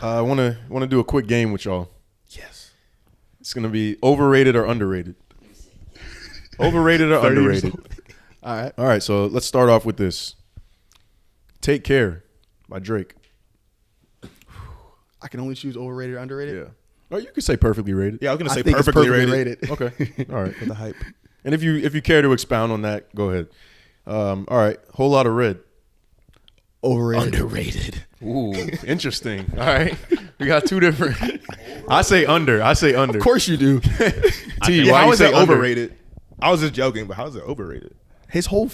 I want to do a quick game with y'all. Yes. It's gonna be overrated or underrated. Overrated or underrated. All right. So let's start off with this. "Take Care" by Drake. I can only choose overrated or underrated. Yeah. Or you could say perfectly rated. Yeah, I was gonna say think it's perfectly rated. Okay. All right. For the hype. And if you care to expound on that, go ahead. All right. "Whole Lot of Red." Overrated. Underrated. Ooh, interesting. All right. We got two different. I say under. Of course you do. T, Yeah, why how you is say it under? overrated? I was just joking, but how is it overrated? His whole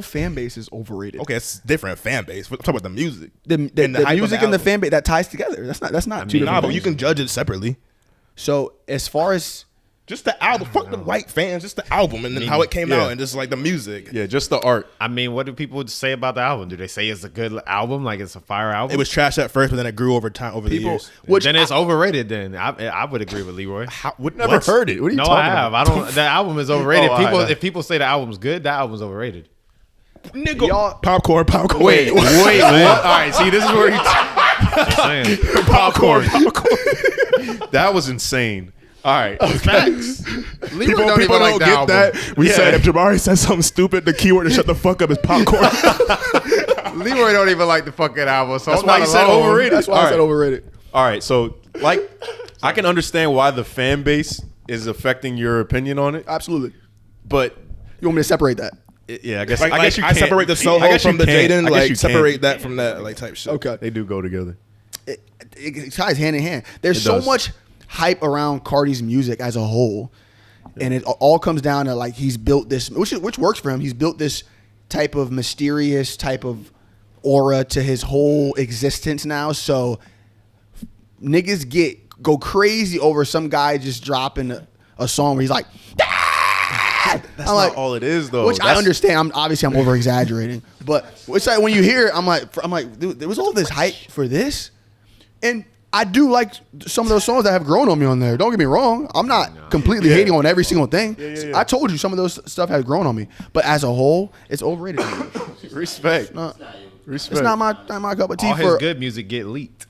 fan base is overrated. Okay, it's different fan base. We're talking about the music. The And the hype of music the and the album. fan base that ties together. That's not two different Nah, but things. you can judge it separately. So as far as Just the album. Fuck the white fans. Just the album and then how it came out and just like the music. Yeah, just the art. I mean, what do people say about the album? Do they say it's a good album, like it's a fire album? It was trash at first, but then it grew over time, over the years. Then it's overrated. Then I would agree with Leroy. Never heard it. What are you No, talking I have. about? I don't. The album is overrated. Oh, all right. If people say the album's good, that album's overrated. Nigga. Y'all- Popcorn. Wait, what? All right, see, this is where you Just saying. popcorn. That was insane. All right. Facts. People don't get that. We said if Jabari says something stupid, the keyword to shut the fuck up is popcorn. Leroy don't even like the fucking album, so That's I'm why not he said alone. overrated. that's why I said overrated. All right, so like, I can understand why the fan base is affecting your opinion on it, Absolutely. but You want me to separate that? yeah, I guess Like, I guess you I can't. separate the I Soho guess you from the can't. Jaden. I guess Like you separate that from that like type shit. Okay. They do go together. It ties hand in hand. There's It so does. much hype around Cardi's music as a whole, and it all comes down to like he's built this, which works for him. He's built this type of mysterious type of aura to his whole existence now. So niggas go crazy over some guy just dropping a song where he's like, "Ah!" That's I'm not like, all it is, though. which I understand. I'm over exaggerating, but it's like when you hear it, I'm like, dude, there was all this hype for this, and I do like some of those songs that have grown on me on there. Don't get me wrong. I'm not completely hating on every single thing. Yeah. I told you some of those stuff has grown on me, but as a whole, it's overrated. Respect. It's not my cup of tea. All his For good music get leaked.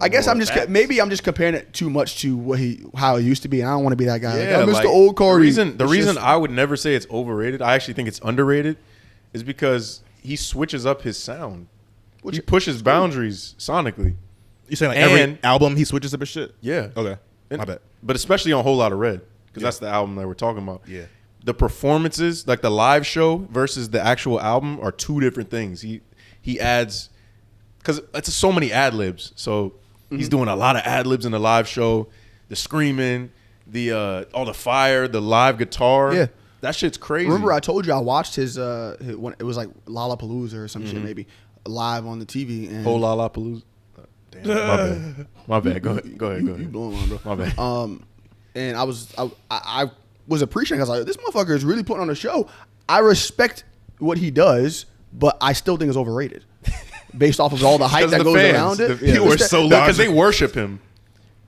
I guess I'm just Facts. maybe I'm just comparing it too much to how it used to be, and I don't want to be that guy. Yeah, like, I miss like, the old Cardi. The reason I would never say it's overrated, I actually think it's underrated, is because he switches up his sound. He pushes boundaries sonically. You saying like And- every album he switches up his shit? Yeah. Okay. And- My bad. But especially on Whole Lot of Red, because that's the album that we're talking about. Yeah. The performances, like the live show versus the actual album, are two different things. He adds, because it's so many ad libs. So he's doing a lot of ad libs in the live show. The screaming, all the fire, the live guitar. Yeah. That shit's crazy. Remember, I told you I watched his when it was like Lollapalooza or some shit maybe live on the TV. And Whole Lollapalooza. Damn, my bad. Go ahead. You blowing on, bro. My bad. And I was appreciating. I was like, this motherfucker is really putting on a show. I respect what he does, but I still think it's overrated, based off of all the hype Because that the goes fans, around it. the- yeah, You were so because they logical. worship him.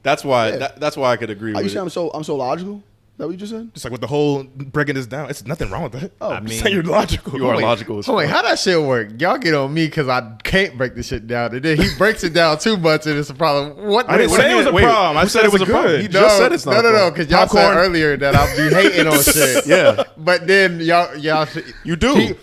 That's why. Yeah. That's why I could agree Are you with saying it. I'm so logical? Is that what you just said? Just like with the whole breaking this down, it's nothing wrong with that. Oh, I mean, Saying you're logical. You are logical as Oh wait, fuck. how that shit work? Y'all get on me because I can't break this shit down, and then he breaks it down too much, and it's a problem. What? I didn't what- say it was a Wait, problem. I who said said it it was was a problem? good. He just said it's not a No, problem. because y'all said Popcorn. earlier that I'll be hating on shit. Yeah. But then y'all You do.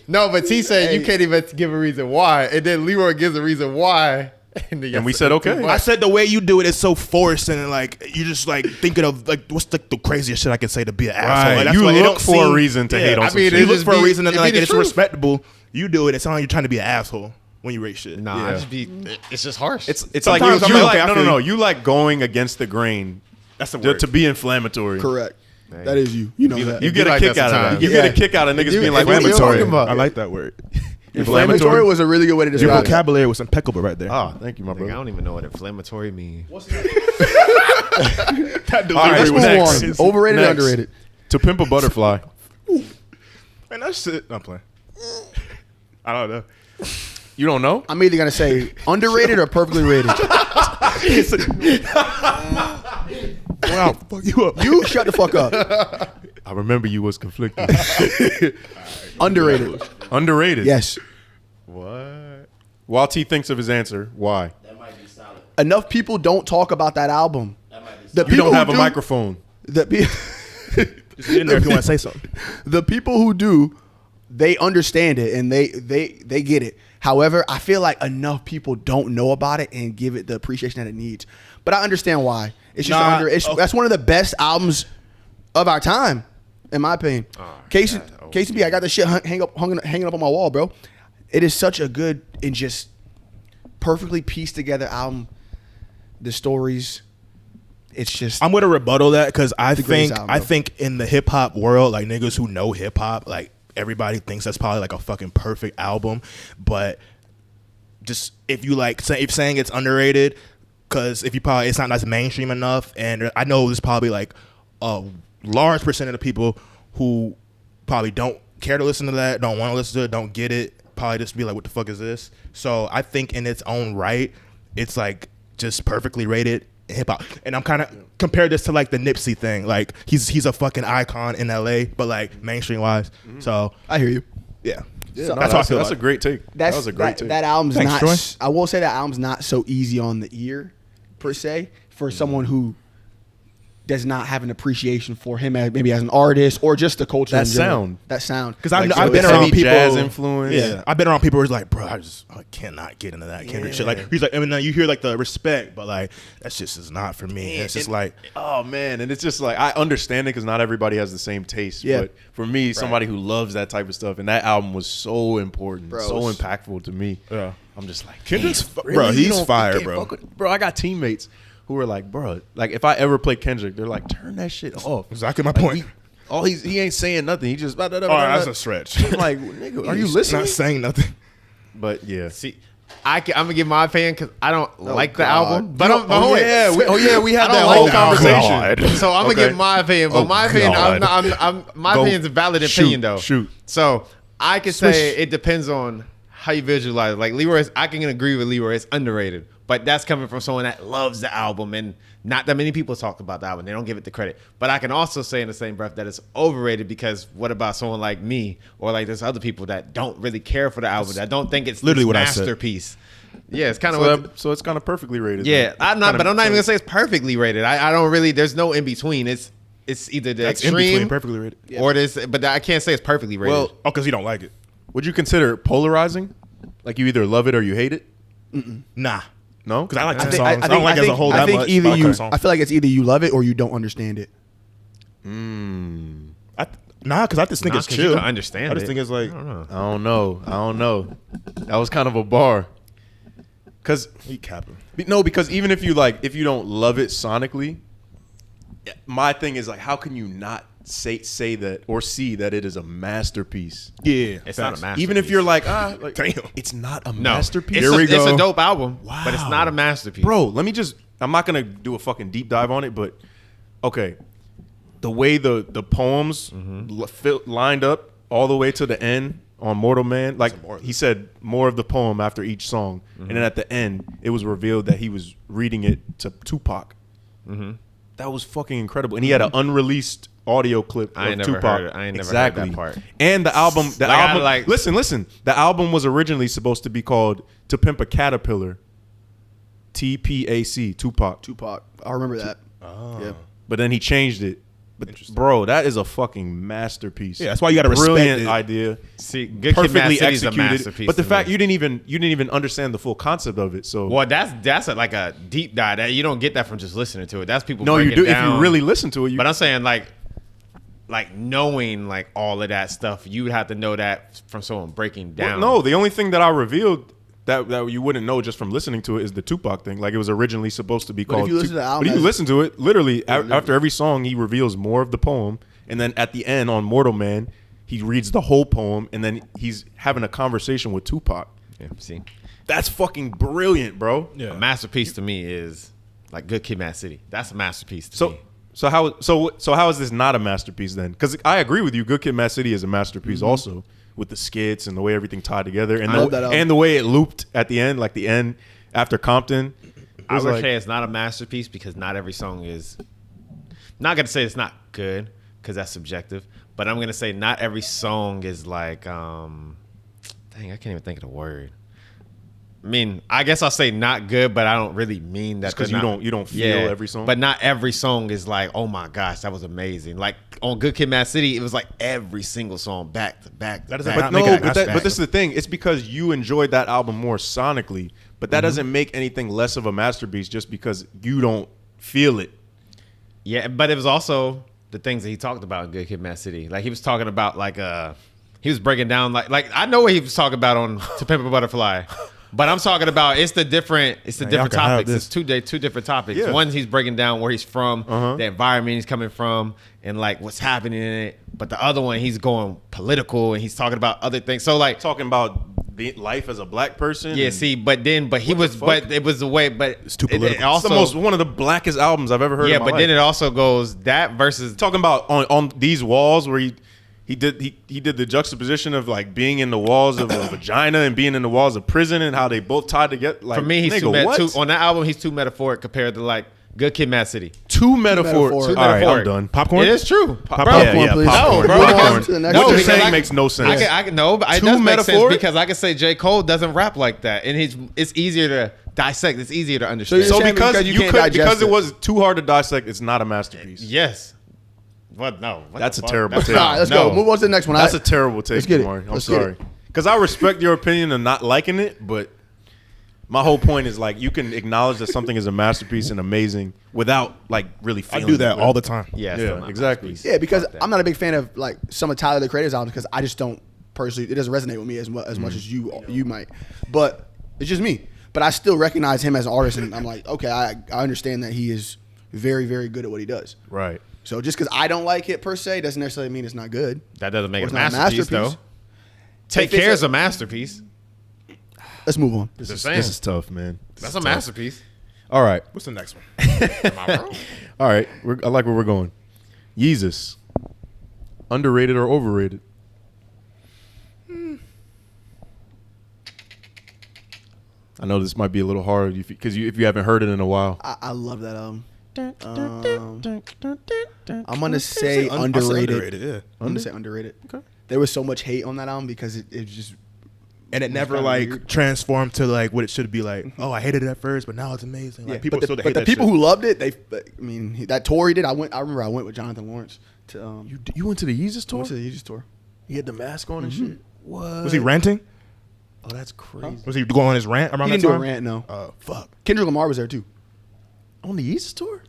T said you can't even give a reason why, and then Leroy gives a reason why, and, then And we y'all said, too okay. much. I said the way you do it is so forced and like you're just like thinking of like what's the craziest shit I can say to be an asshole. Right. Like, that's You why it look don't for a reason to hate on some shit. You it look just for a be- reason and it be like the it's truth. respectable. You do it. It sounds like you're trying to be an asshole when you rate shit. Nah, Yeah. I just be. It's just harsh. It's like Sometimes you I'm like, like okay, I feel no. you. You like going against the grain. That's the to, word. to be inflammatory. Correct. That is you. You know that. You get a like kick that out of that. sometimes. You get a kick out of niggas You- being like what are you inflammatory. talking about? I like that word. Inflammatory was a really good way to Your describe it. vocabulary was impeccable right there. Ah, thank you, my Nigga, I brother. don't even know what inflammatory means. That All right, Let's move next. on. Overrated, Next. underrated. To Pimp a Butterfly. Man, that shit. I'm playing. I don't know. You don't know? I'm either gonna say underrated or perfectly rated. Wow, fuck you up. You shut the fuck up. I remember you was conflicted. Underrated. Underrated. Yes. What? While T thinks of his answer, why? That might enough people don't talk about that album. The You don't who have a microphone. The Just get in there if you want to say something. the people who do, they understand it and they get it. However, I feel like enough people don't know about it and give it the appreciation that it needs. But I understand why. It's just that's one of the best albums of our time, in my opinion. KCB, I got this shit hanging up on my wall, bro. It is such a good and just perfectly pieced together album. The stories, it's just. I'm gonna rebuttal that because I album, think in the hip hop world, like niggas who know hip hop, like everybody thinks that's probably like a fucking perfect album. But just if you like, if saying it's underrated, because if you probably it's not as mainstream enough, and I know there's probably like a large percent of the people who probably don't care to listen to that, don't want to listen to it, don't get it, probably just be like, what the fuck is this? So I think in its own right, it's like just perfectly rated hip hop. And I'm kind of compare this to like the Nipsey thing. Like he's a fucking icon in LA, but like mainstream wise. Mm-hmm. So I hear you. Yeah. So, That's a great take. That was a great take. That album's Thanks, not. Troy. I will say that album's not so easy on the ear, per se, for someone who does not have an appreciation for him as maybe as an artist or just the culture. That sound. That sound. Because Like, I've been heavy around people. jazz influence. Yeah, I've been around people who's like, bro, I cannot get into that Kendrick shit. Like he's like, I mean, you hear like the respect, but like that just is not for me. It's just like, oh man, and it's just like I understand it because not everybody has the same taste. Yeah. But for me, somebody who loves that type of stuff, and that album was so important, Bro, so impactful to me. Yeah. I'm just like, Kendrick's damn, bro, really? he's You don't- fire, you can't bro. fuck with- Bro, I got teammates who were like, bro, like if I ever play Kendrick, they're like, turn that shit off. Exactly my point. He ain't saying nothing. He just Oh, that's a stretch. I'm like, nigga, are you listening? Not saying nothing. But yeah. See, I'm gonna give my opinion because I don't like the God. album. But we had I that don't whole like the conversation. So I'm Okay. gonna give my opinion, but Oh, my opinion, God. my Go. opinion's a valid Shoot, opinion though. shoot. So I could Swish. say it depends on how you visualize it. Like Leroy, I can agree with Leroy. It's underrated, but that's coming from someone that loves the album, and not that many people talk about the album. They don't give it the credit. But I can also say in the same breath that it's overrated because what about someone like me or like there's other people that don't really care for the album, that don't think it's literally this what I said. masterpiece. Yeah, it's kind of So it's kind of perfectly rated. yeah, then. I'm not, Kinda but I'm not even makes gonna say it's perfectly rated. I don't really. There's no in between. It's either the That's in between extreme perfectly rated. or this, but I can't say it's perfectly rated. Well, Oh, because you don't like it. would you consider it polarizing? Like you either love it or you hate it? Nah. No? Because I like I some think, songs. I don't like it as a whole I that think much. either but I you. like songs. I feel like it's either you love it or you don't understand it. Nah, because I just think Nah, it's 'cause you chill. can understand I just it. think it's like, I don't know. I don't know. That was kind of a bar. Cause he capping. because even if you don't love it sonically, my thing is like, how can you not say that or see that it is a masterpiece? Yeah. It's not a masterpiece. Even if you're like, Damn. it's not a No, masterpiece. It's a dope album, but it's Wow. not a masterpiece, Bro, I'm not gonna do a fucking deep dive on it, but okay, the way the poems lined up all the way to the end on Mortal Man, like he said more of the poem after each song, and then at the end it was revealed that he was reading it to Tupac. That was fucking incredible, and he had an unreleased audio clip I of ain't never Tupac. heard it. I ain't never heard that part. And the album, Like, listen. The album was originally supposed to be called "To Pimp a Caterpillar," TPAC, Tupac. I remember that. Yeah. But then he changed it. But bro, that is a fucking masterpiece. Yeah, that's why you gotta respect Brilliant it. idea. See, Good Kid, Mad Perfectly City's a executed. masterpiece. But the to fact me. you didn't even understand the full concept of it. So well, that's like a deep dive. That you don't get that from just listening to it. That's people. no, you breaking do if down. you really listen to it. You, But I'm saying like knowing like all of that stuff, you would have to know that from someone breaking well, down. no, the only thing that I revealed that you wouldn't know just from listening to it is the Tupac thing. Like it was originally supposed to be But if called. you listen to the album but if you as- listen to it, literally after every song, he reveals more of the poem, and then at the end on Mortal Man, he reads the whole poem, and then he's having a conversation with Tupac. Yeah, see, That's fucking brilliant, bro. Yeah. a masterpiece to me is like Good Kid, Mad City. That's a masterpiece to me. So how is this not a masterpiece then? Because I agree with you. Good Kid, Mad City is a masterpiece also, with the skits and the way everything tied together, and I love that album. and the way it looped at the end, like the end after Compton. It I was would like, say it's not a masterpiece because not every song is. Not gonna say it's not good because that's subjective, but I'm gonna say not every song is like. Dang, I can't even think of the word. I mean, I guess I'll say not good, but I don't really mean that. Because you don't feel every song. But not every song is like, oh my gosh, that was amazing. Like on Good Kid, Mad City, it was like every single song back to back. That doesn't But make no, it but this is the thing. It's because you enjoyed that album more sonically, but that doesn't make anything less of a masterpiece just because you don't feel it. Yeah, but it was also the things that he talked about in Good Kid, Mad City. Like he was talking about he was breaking down like I know what he was talking about on To Pimp a Butterfly. But I'm talking about it's the different topics. It's two different topics. Yeah. One, he's breaking down where he's from, the environment he's coming from, and like what's happening in it. But the other one, he's going political and he's talking about other things. So like Talking about life as a black person. yeah, and see, but it was the way, but It's too political. It also, it's one of the blackest albums I've ever heard. yeah, in my but then life. it also goes that versus Talking about on these walls where he did the juxtaposition of like being in the walls of a vagina and being in the walls of prison and how they both tied together. Like, for me, he's nigga, too on that album. He's too metaphoric compared to like Good Kid, Mad City. Too metaphor. metaphoric. All right, I'm metaphoric. done. Popcorn? It is true, Popcorn, bro. yeah, please. popcorn. No, bro. Move on Popcorn. to the next What one. you're because saying makes no sense. I can no, but it Too does make sense metaphoric? because I can say J. Cole doesn't rap like that, and it's easier to dissect. It's easier to understand. you're So saying because because you you can't could digest because it it. was too hard to dissect, it's not a masterpiece. yes, what? No, what That's the a fuck? terrible That's take. All right, let's no. go. Move on to the next one. That's a terrible take, Let's get it. Jamari. I'm Let's get sorry. it. Because I respect your opinion of not liking it, but my whole point is like you can acknowledge that something is a masterpiece and amazing without like really I feeling do that it. all the time. Yeah, Yeah, exactly. Yeah, because Fuck that. I'm not a big fan of like some of Tyler the Creator's albums because I just don't personally. It doesn't resonate with me as much as you might. But it's just me. But I still recognize him as an artist, and I'm like, okay, I understand that he is very, very good at what he does. Right. So just because I don't like it per se doesn't necessarily mean it's not good. That doesn't make Or it it's a not a masterpiece, masterpiece. though. Take If it's Care a- is a masterpiece. Let's move on. This Just is saying. tough, man. That's a masterpiece. All right. What's the next one? Am I wrong? All right. I like where we're going. Yeezus. Underrated or overrated? I know this might be a little hard because if you haven't heard it in a while. I love that album. I'm gonna say I'll say underrated. yeah. I'm gonna say underrated. Okay. There was so much hate on that album because it just And it never kinda like weird. transformed to like what it should be like. Oh, I hated it at first, but now it's amazing. Like people but still the, hate but the that people shit. who loved it, that tour he did. I remember I went with Jonathan Lawrence to You went to the Yeezus I tour? went to the Yeezus tour. He had the mask on and shit. What? Was he ranting? Oh, that's crazy. Was he going on his rant around He that didn't do a time? rant, no. Oh fuck. Kendrick Lamar was there too. On the Yeezus tour?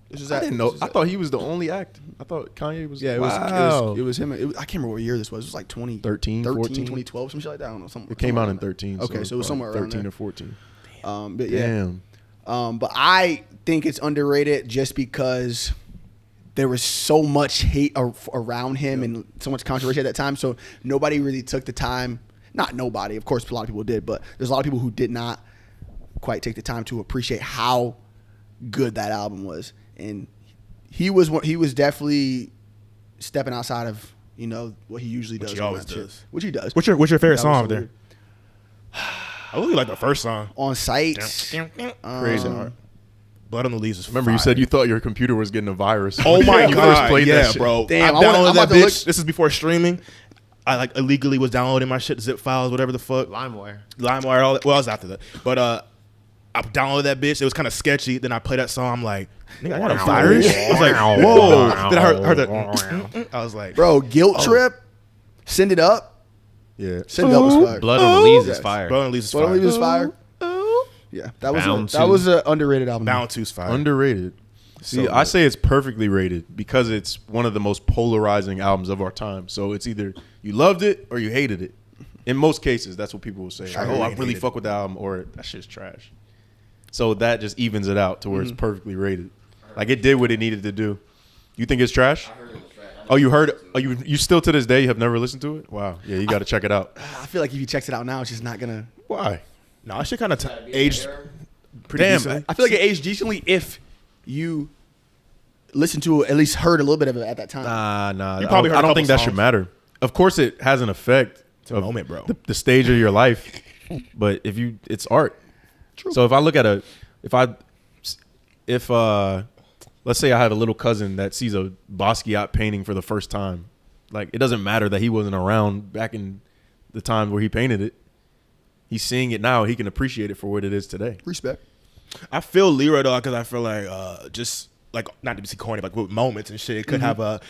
This is I at- didn't know. this is I at- thought he was the only act. I thought Kanye was. Yeah, Wow. it was him. I can't remember what year this was. It was like 13, 14? 2012, some shit like that. I don't know. Something. It came out in somewhere 13. Okay, so it was somewhere around 13 there. or 14. But yeah. Damn. But I think it's underrated just because there was so much hate around him and so much controversy at that time. So nobody really took the time. Not nobody, of course, a lot of people did, but there's a lot of people who did not quite take the time to appreciate how good that album was. And he was definitely stepping outside of what he usually does. he on always that shit. does. Which he does. What's your favorite That was song so there? weird. I really like the first song. On site. Crazy. Blood on the Leaves is Remember, you fire. said you thought your computer was getting a virus. Oh my when you first god, played yeah, that shit. bro. Damn, I I'm downloaded about that to look- bitch. This is before streaming. I like illegally was downloading my shit, zip files, whatever the fuck. LimeWire, all that. Well, I was after that, but I downloaded that bitch. It was kind of sketchy. Then I played that song. I'm like, nigga, I got a virus. I was like, whoa. Then I heard that. I was like, Bro, Guilt Trip. Send It Up. Yeah. Send It Up was fire. Blood on the Leaves is Yes. fire. Blood on the Leaves is Blood on the fire. Leaves is fire. Yeah, Bound that to. was an underrated album. Bound 2's fire. Underrated. See, I say it's perfectly rated because it's one of the most polarizing albums of our time. So it's either you loved it or you hated it. In most cases, that's what people will say. Like, Sure, oh, I hate really it. fuck with the album, or that shit's trash. So that just evens it out to where it's perfectly rated. Like it did what it needed to do. You think it's trash? Oh, you heard? Oh, you still to this day you have never listened to it? Wow. Yeah, you got to check it out. I feel like if you checks it out now, it's just not gonna. Why? No, that shit kind of aged pretty Damn. decently. I feel like it aged decently if you listened to it, at least heard a little bit of it at that time. Nah. You probably heard I a don't couple think that songs. should matter. Of course, it has an effect. It's a moment, bro. The stage of your life, but it's art. True. So if I look at if let's say I had a little cousin that sees a Basquiat painting for the first time, like it doesn't matter that he wasn't around back in the time where he painted it. he's seeing it now. He can appreciate it for what it is today. Respect. I feel Leroy though, because I feel like just like not to be corny, like with moments and shit, it could have a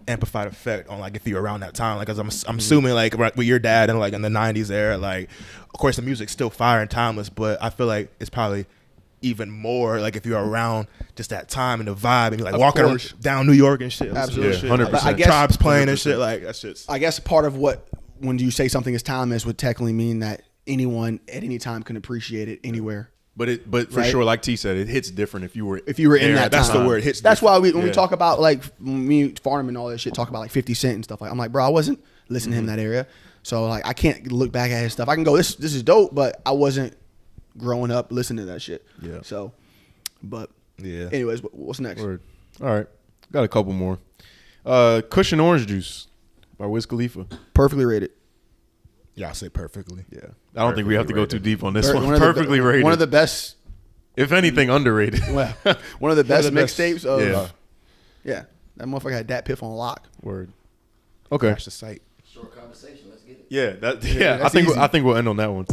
amplified effect on like if you're around that time. Like, cause I'm assuming like with your dad and like in the '90s era, like of course the music's still fire and timeless, but I feel like it's probably even more like if you're around just that time and the vibe and you're like Of walking course. down New York and shit. Absolutely. Shit, 100%. like, I guess- Tribes playing and 100%. shit. Like that shit's. I guess part of what when you say something is timeless would technically mean that anyone at any time can appreciate it anywhere. But for Right. sure, like T said, it hits different if you were If you were in there that at That's time. the word. Hits. That's why when we Yeah. talk about like me, Farnham and all that shit, talk about like 50 Cent and stuff. Like I'm like, bro, I wasn't listening to him in that area, so like I can't look back at his stuff. I can go, this is dope, but I wasn't growing up listening to that shit. Yeah. So, but Yeah. anyways, what's next? Word. All right, got a couple more. Cushion Orange Juice by Wiz Khalifa. Perfectly rated. Y'all say perfectly. Yeah, I don't think we have to go too deep on this One one. of the- Perfectly rated. One of the best. if anything, underrated. Well, one of the best the best. mixtapes of. Yeah. Yeah, that motherfucker had Dat Piff on lock. Word. Okay. Crash the site. Short conversation. Let's get it. Yeah. Yeah, I that's think easy. I think we'll end on that one.